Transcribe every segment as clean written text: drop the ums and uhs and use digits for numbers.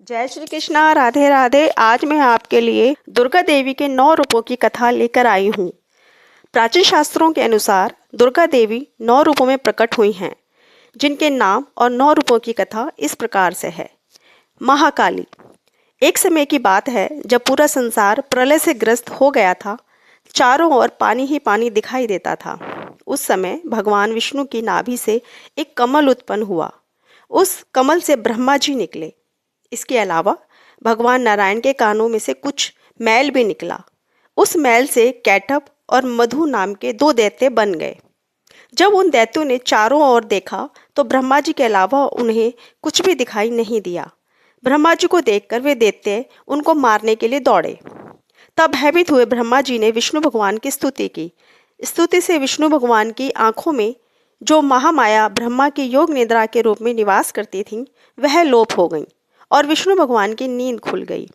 जय श्री कृष्णा, राधे राधे। आज मैं आपके लिए दुर्गा देवी के 9 रूपों की कथा लेकर आई हूँ। प्राचीन शास्त्रों के अनुसार दुर्गा देवी 9 रूपों में प्रकट हुई हैं, जिनके नाम और 9 रूपों की कथा इस प्रकार से है। महाकाली। एक समय की बात है जब पूरा संसार प्रलय से ग्रस्त हो गया था। चारों ओर पानी ही पानी दिखाई देता था। उस समय भगवान विष्णु की नाभि से एक कमल उत्पन्न हुआ। उस कमल से ब्रह्मा जी निकले। इसके अलावा भगवान नारायण के कानों में से कुछ मैल भी निकला। उस मैल से कैटभ और मधु नाम के 2 दैत्य बन गए। जब उन दैत्यों ने चारों ओर देखा तो ब्रह्मा जी के अलावा उन्हें कुछ भी दिखाई नहीं दिया। ब्रह्मा जी को देखकर वे दैत्य उनको मारने के लिए दौड़े। तब भयभीत हुए ब्रह्मा जी ने विष्णु भगवान की स्तुति की। स्तुति से विष्णु भगवान की आंखों में जो महामाया ब्रह्मा की योग निद्रा के रूप में निवास करती थी, वह लोप हो गई और विष्णु भगवान की नींद खुल गई।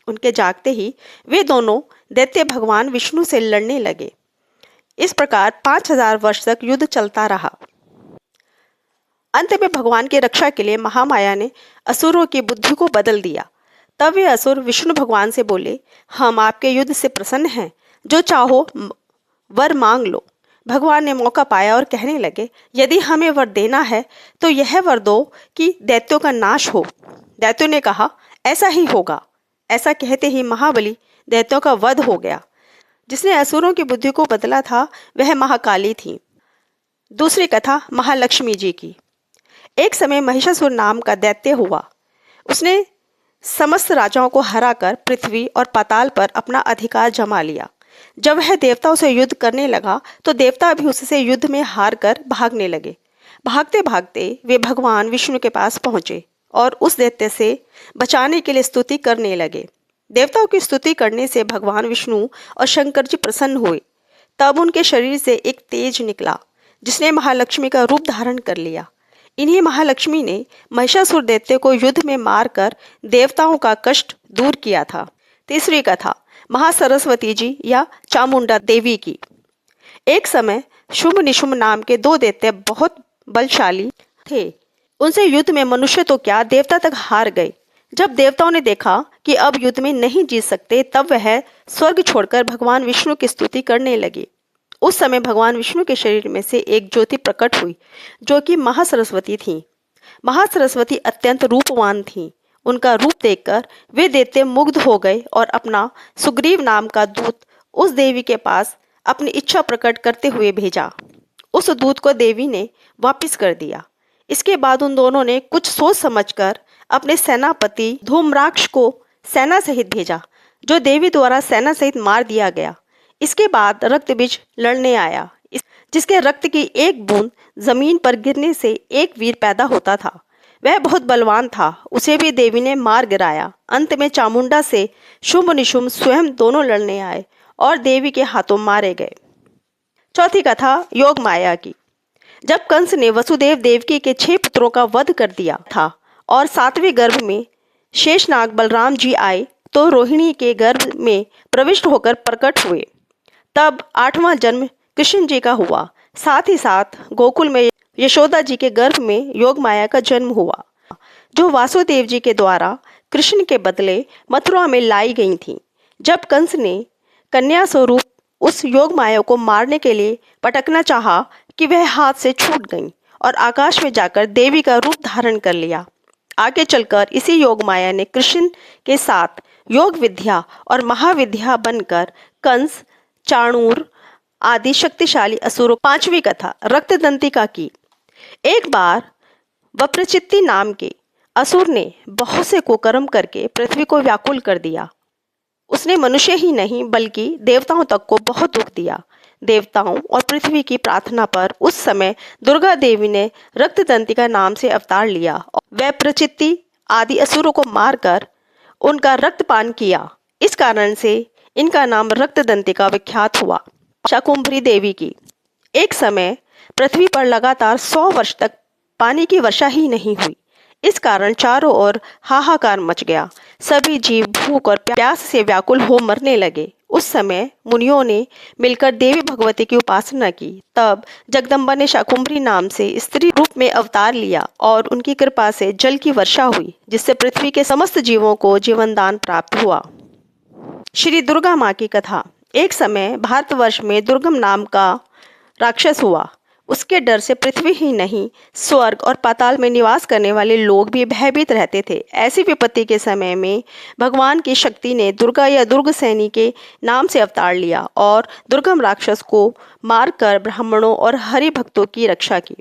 उनके जागते ही वे दोनों दैत्य भगवान विष्णु से लड़ने लगे। इस प्रकार 5000 वर्ष तक युद्ध चलता रहा। अंत में भगवान की रक्षा के लिए महामाया ने असुरों की बुद्धि को बदल दिया। तब वे असुर विष्णु भगवान से बोले, हम आपके युद्ध से प्रसन्न हैं, जो चाहो वर मांग लो। भगवान ने मौका पाया और कहने लगे, यदि हमें वर देना है तो यह वर दो कि दैत्यों का नाश हो। दैत्यों ने कहा, ऐसा ही होगा। ऐसा कहते ही महाबली दैत्यों का वध हो गया। जिसने असुरों की बुद्धि को बदला था वह महाकाली थी। दूसरी कथा महालक्ष्मी जी की। एक समय महिषासुर नाम का दैत्य हुआ। उसने समस्त राजाओं को हराकर पृथ्वी और पाताल पर अपना अधिकार जमा लिया। जब वह देवताओं से युद्ध करने लगा तो देवता भी उससे युद्ध में हार कर भागने लगे। भागते भागते वे भगवान विष्णु के पास पहुंचे और उस दैत्य से बचाने के लिए स्तुति करने लगे। देवताओं की स्तुति करने से भगवान विष्णु और शंकर जी प्रसन्न हुए। तब उनके शरीर से एक तेज निकला, जिसने महालक्ष्मी का रूप धारण कर लिया। इन्हीं महालक्ष्मी ने महिषासुर दैत्य को युद्ध में मारकर देवताओं का कष्ट दूर किया था। तीसरी कथा महासरस्वती जी या चामुंडा देवी की। एक समय शुंभ निशुंभ नाम के 2 दैत्य बहुत बलशाली थे। उनसे युद्ध में मनुष्य तो क्या, देवता तक हार गए। जब देवताओं ने देखा कि अब युद्ध में नहीं जीत सकते, तब वह स्वर्ग छोड़कर भगवान विष्णु की स्तुति करने लगे। उस समय भगवान विष्णु के शरीर में से एक ज्योति प्रकट हुई, जो कि महासरस्वती थी। महासरस्वती अत्यंत रूपवान थी। उनका रूप देखकर वे दैत्य मुग्ध हो गए और अपना सुग्रीव नाम का दूत उस देवी के पास अपनी इच्छा प्रकट करते हुए भेजा। उस दूत को देवी ने वापस कर दिया। इसके बाद उन दोनों ने कुछ सोच समझकर अपने सेनापति धूम्राक्ष को सेना सहित भेजा, जो देवी द्वारा सेना सहित मार दिया गया। इसके बाद रक्त बीज लड़ने आया, जिसके रक्त की एक बूंद जमीन पर गिरने से एक वीर पैदा होता था। वह बहुत बलवान था, उसे भी देवी ने मार गिराया। अंत में चामुंडा से शुंभ निशुंभ स्वयं दोनों लड़ने आए और देवी के हाथों मारे गए। चौथी कथा योग माया की। जब कंस ने वसुदेव देवकी के 6 पुत्रों का वध कर दिया था और 7वें गर्भ में शेषनाग बलराम जी आए तो रोहिणी के गर्भ में प्रविष्ट होकर प्रकट हुए। तब 8वां जन्म कृष्ण जी का हुआ। साथ ही साथ गोकुल में यशोदा जी के गर्भ में योग माया का जन्म हुआ, जो वासुदेव जी के द्वारा कृष्ण के बदले मथुरा में लाई गई थी। जब कंस ने कन्या स्वरूप उस योग माया को मारने के लिए पटकना चाहा कि वह हाथ से छूट गई और आकाश में जाकर देवी का रूप धारण कर लिया। आगे चलकर इसी योग माया ने कृष्ण के साथ योग विद्या और महाविद्या बनकर कंस, चाणूर आदि शक्तिशाली असुरों। 5वीं कथा रक्तदंतिका की। एक बार वप्रचित्ति नाम के असुर ने बहुत से कुकर्म करके पृथ्वी को व्याकुल कर दिया। उसने मनुष्य ही नहीं बल्कि देवताओं तक को बहुत दुख दिया। देवताओं और पृथ्वी की प्रार्थना पर उस समय दुर्गा देवी ने रक्तदंतिका नाम से अवतार लिया। वह प्रचित्ति आदि असुरों को मारकर उनका रक्तपान किया। इस कारण से इनका नाम रक्तदंतिका विख्यात हुआ। शाकुंभरी देवी की। एक समय पृथ्वी पर लगातार 100 वर्ष तक पानी की वर्षा ही नहीं हुई। इस कारण चारों ओर हाहाकार मच गया। सभी जीव भूख और प्यास से व्याकुल हो मरने लगे। उस समय मुनियों ने मिलकर देवी भगवती की उपासना की। तब जगदम्बा ने शाकुंभरी नाम से स्त्री रूप में अवतार लिया और उनकी कृपा से जल की वर्षा हुई, जिससे पृथ्वी के समस्त जीवों को जीवन दान प्राप्त हुआ। श्री दुर्गा माँ की कथा। एक समय भारतवर्ष में दुर्गम नाम का राक्षस हुआ। उसके डर से पृथ्वी ही नहीं, स्वर्ग और पाताल में निवास करने वाले लोग भी भयभीत रहते थे। ऐसी विपत्ति के समय में भगवान की शक्ति ने दुर्गा या दुर्गसैनी के नाम से अवतार लिया और दुर्गम राक्षस को मारकर ब्राह्मणों और हरि भक्तों की रक्षा की।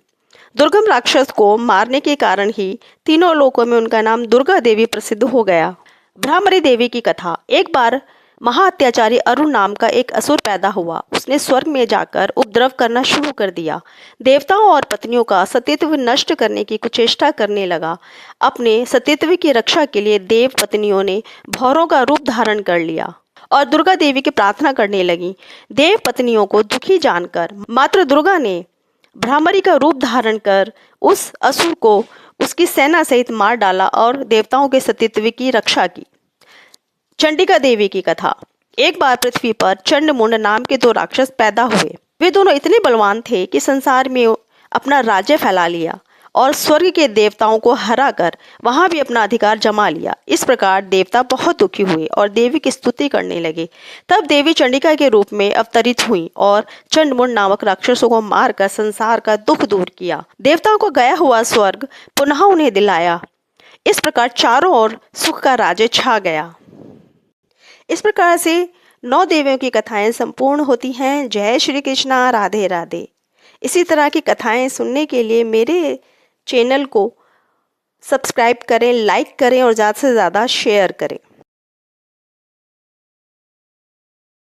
दुर्गम राक्षस को मारने के कारण ही तीनों लोकों में उनका नाम दुर्गा देवी प्रसिद्ध हो गया। भ्रामरी देवी की कथा। एक बार महाअत्याचारी अरुण नाम का एक असुर पैदा हुआ। उसने स्वर्ग में जाकर उपद्रव करना शुरू कर दिया। देवताओं और पत्नियों का सतीत्व नष्ट करने की कुचेष्टा करने लगा। अपने सतीत्व की रक्षा के लिए देव पत्नियों ने भौरों का रूप धारण कर लिया और दुर्गा देवी की प्रार्थना करने लगी। देव पत्नियों को दुखी जानकर मात्र दुर्गा ने भ्रामरी का रूप धारण कर उस असुर को उसकी सेना सहित मार डाला और देवताओं के सतीत्व की रक्षा की। चंडिका देवी की कथा। एक बार पृथ्वी पर चंडमुंड नाम के दो राक्षस पैदा हुए। वे दोनों इतने बलवान थे कि संसार में अपना राज्य फैला लिया और स्वर्ग के देवताओं को हराकर वहां भी अपना अधिकार जमा लिया। इस प्रकार देवता बहुत दुखी हुए और देवी की स्तुति करने लगे। तब देवी चंडिका के रूप में अवतरित हुई और चंडमुंड नामक राक्षसों को मारकर संसार का दुख दूर किया। देवताओं को गया हुआ स्वर्ग पुनः उन्हें दिलाया। इस प्रकार चारों ओर सुख का राज्य छा गया। इस प्रकार से 9 देवियों की कथाएं संपूर्ण होती हैं। जय श्री कृष्णा। राधे राधे। इसी तरह की कथाएं सुनने के लिए मेरे चैनल को सब्सक्राइब करें, लाइक करें और ज़्यादा से ज़्यादा शेयर करें।